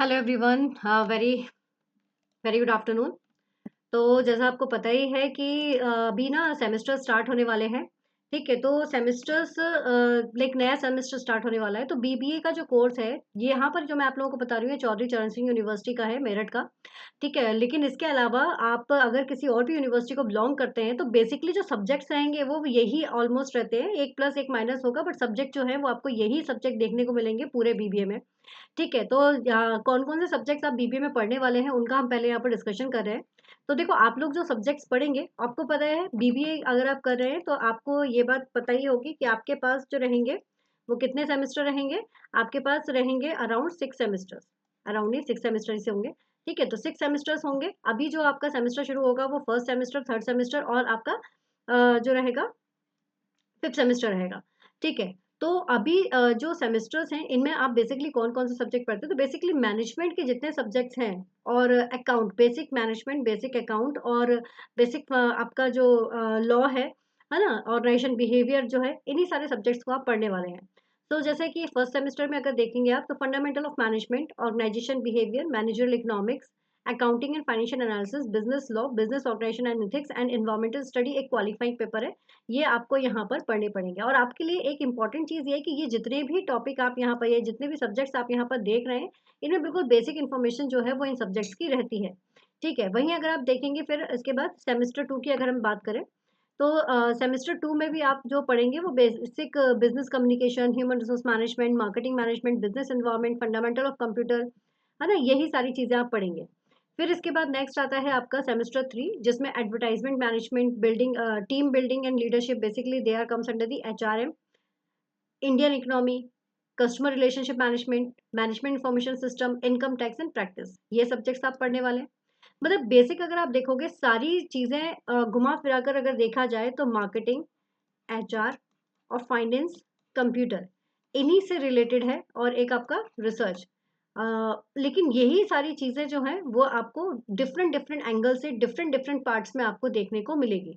Hello everyone, very very good afternoon. तो जैसा आपको पता ही है कि अभी ना सेमेस्टर स्टार्ट होने वाले हैं। ठीक है, तो सेमेस्टर्स लाइक नया सेमेस्टर स्टार्ट होने वाला है। तो बीबीए का जो कोर्स है, ये यहाँ पर जो मैं आप लोगों को बता रही हूँ, चौधरी चरण सिंह यूनिवर्सिटी का है, मेरठ का। ठीक है, लेकिन इसके अलावा आप अगर किसी और भी यूनिवर्सिटी को बिलोंग करते हैं तो बेसिकली जो सब्जेक्ट्स रहेंगे वो यही ऑलमोस्ट रहते हैं। एक प्लस एक माइनस होगा, बट सब्जेक्ट जो है वो आपको यही सब्जेक्ट देखने को मिलेंगे पूरे बीबीए में। ठीक है, तो कौन-कौन से सब्जेक्ट्स आप बीबीए में पढ़ने वाले हैं, उनका हम पहले यहाँ पर डिस्कशन कर रहे हैं। तो देखो, आप लोग जो सब्जेक्ट्स पढ़ेंगे, आपको पता है बीबीए अगर आप कर रहे हैं, तो आपको ये बात पता ही होगी कि आपके पास जो रहेंगे, वो कितने सेमेस्टर रहेंगे? आपके पास रहेंगे अराउंड 6 सेमेस्टर्स, अराउंड नहीं 6 सेमेस्टर ही से होंगे। ठीक है, तो 6 सेमेस्टर्स होंगे। अभी जो आपका सेमेस्टर शुरू होगा, वो फर्स्ट सेमेस्टर, थर्ड सेमेस्टर और आपका जो रहेगा फिफ्थ सेमेस्टर रहेगा। ठीक है, तो अभी जो सेमेस्टर्स हैं इनमें आप बेसिकली कौन-कौन से सब्जेक्ट पढ़ते हैं? तो बेसिकली मैनेजमेंट के जितने सब्जेक्ट्स हैं और account, basic management, basic account और बेसिक आपका जो लॉ है ना? ऑर्गेनाइजेशन बिहेवियर जो है, इन्हीं सारे सब्जेक्ट्स को आप पढ़ने वाले हैं। तो जैसे कि फर्स्ट सेमेस्टर में अगर देखेंगे आप, तो fundamental of management, organisation behaviour, managerial economics, accounting and financial analysis, business law, business organisation and ethics and environmental study एक क्वालिफाइंग पेपर है। ये आपको यहाँ पर पढ़ने पड़ेंगे और आपके लिए एक इम्पॉर्टेंट चीज़ ये है कि ये जितने भी टॉपिक आप यहाँ पर, ये जितने भी सब्जेक्ट्स आप यहाँ पर देख रहे हैं, इनमें बिल्कुल बेसिक इन्फॉर्मेशन जो है वो इन सब्जेक्ट्स की रहती है। ठीक है, वहीं अगर आप देखेंगे फिर इसके बाद सेमेस्टर 2 की अगर हम बात करें, तो सेमेस्टर 2 में भी आप जो पढ़ेंगे वो basic business communication, human resource management, marketing management, business environment, fundamental of computer, है ना? यही सारी चीज़ें आप पढ़ेंगे। फिर इसके बाद नेक्स्ट आता है आपका सेमेस्टर 3, जिसमें advertisement management, building team building and leadership, basically they are comes under the HRM, Indian economy, customer relationship management, management information system, income tax and practice, ये सब्जेक्ट्स आप पढ़ने वाले हैं। मतलब बेसिक अगर आप देखोगे सारी चीजें घुमा फिरा कर अगर देखा जाए तो मार्केटिंग, एचआर और फाइनेंस, कंप्यूटर, इन्हीं से रिलेटेड है और एक आपका रिसर्च। लेकिन यही सारी चीजें जो हैं वो आपको डिफरेंट डिफरेंट एंगल से डिफरेंट डिफरेंट पार्ट्स में आपको देखने को मिलेगी।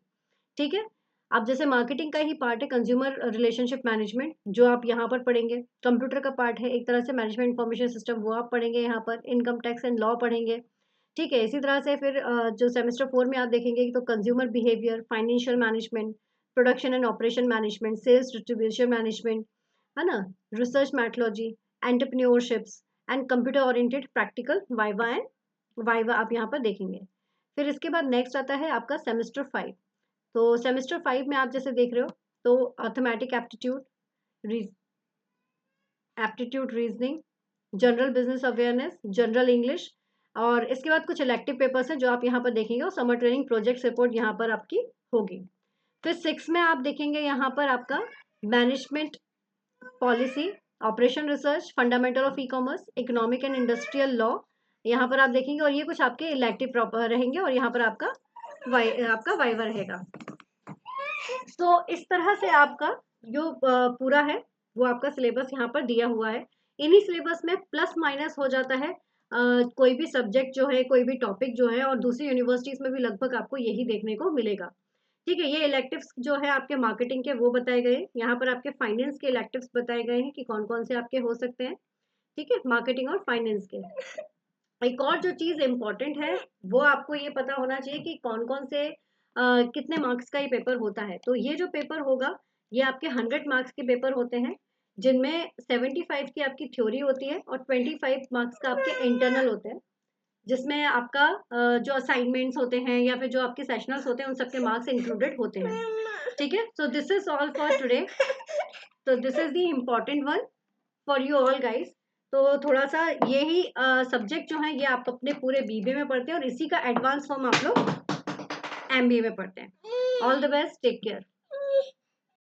ठीक है, आप जैसे मार्केटिंग का ही पार्ट है कंज्यूमर रिलेशनशिप मैनेजमेंट, जो आप यहाँ पर पढ़ेंगे। कंप्यूटर का पार्ट है एक तरह से मैनेजमेंट इंफॉर्मेशन सिस्टम, वो आप पढ़ेंगे यहाँ पर। इनकम टैक्स एंड लॉ पढ़ेंगे। ठीक है, इसी तरह से फिर जो सेमेस्टर 4 में आप देखेंगे तो consumer behaviour, financial management, production and operation management, sales distribution management, है ना? Research methodology, entrepreneurships and computer oriented practical viva and viva आप यहाँ पर देखेंगे। फिर इसके बाद नेक्स्ट आता है आपका सेमेस्टर 5। तो सेमेस्टर 5 में आप जैसे देख रहे हो, तो arithmetic aptitude, aptitude reasoning, general business awareness, general English, और इसके बाद कुछ इलेक्टिव पेपर्स हैं जो आप यहाँ पर देखेंगे, और समर ट्रेनिंग प्रोजेक्ट रिपोर्ट यहाँ पर आपकी होगी। फिर 6 में आप देखेंगे यहाँ पर आपका management policy, operation research, fundamental of e commerce, economic and industrial law, यहाँ पर आप देखेंगे, और ये कुछ आपके इलेक्टिव रहेंगे, और यहाँ पर आपका वाइवा रहेगा। तो इस तरह से आपका जो पूरा है वो आपका सिलेबस यहाँ पर दिया हुआ है। इन्हीं सिलेबस में प्लस माइनस हो जाता है कोई भी सब्जेक्ट जो है, कोई भी टॉपिक जो है, और दूसरी यूनिवर्सिटीज में भी लगभग आपको यही देखने को मिलेगा। ठीक है, ये इलेक्टिव्स जो है आपके मार्केटिंग के वो बताए गए, यहाँ पर आपके फाइनेंस के इलेक्टिव्स बताए गए हैं कि कौन कौन से आपके हो सकते हैं। ठीक है, मार्केटिंग और फाइनेंस के। एक और जो चीज इम्पोर्टेंट है, वो आपको ये पता होना चाहिए कि कौन कौन से कितने मार्क्स का ये पेपर होता है। तो ये जो पेपर होगा, ये आपके 100 मार्क्स के पेपर होते हैं, जिनमें 75 की आपकी थ्योरी होती है और 25 मार्क्स का आपके इंटरनल होते हैं, जिसमें आपका जो असाइनमेंट्स होते हैं या फिर जो आपके सेशनल्स होते हैं, उन सबके मार्क्स इंक्लूडेड होते हैं। ठीक है, so this is all for today. तो this is the important one for you all guys. तो थोड़ा सा यही सब्जेक्ट जो है ये आप अपने पूरे बीबीए में पढ़ते हैं, और इसी का एडवांस फॉर्म आप लोग एमबीए में पढ़ते हैं। All the best, take care.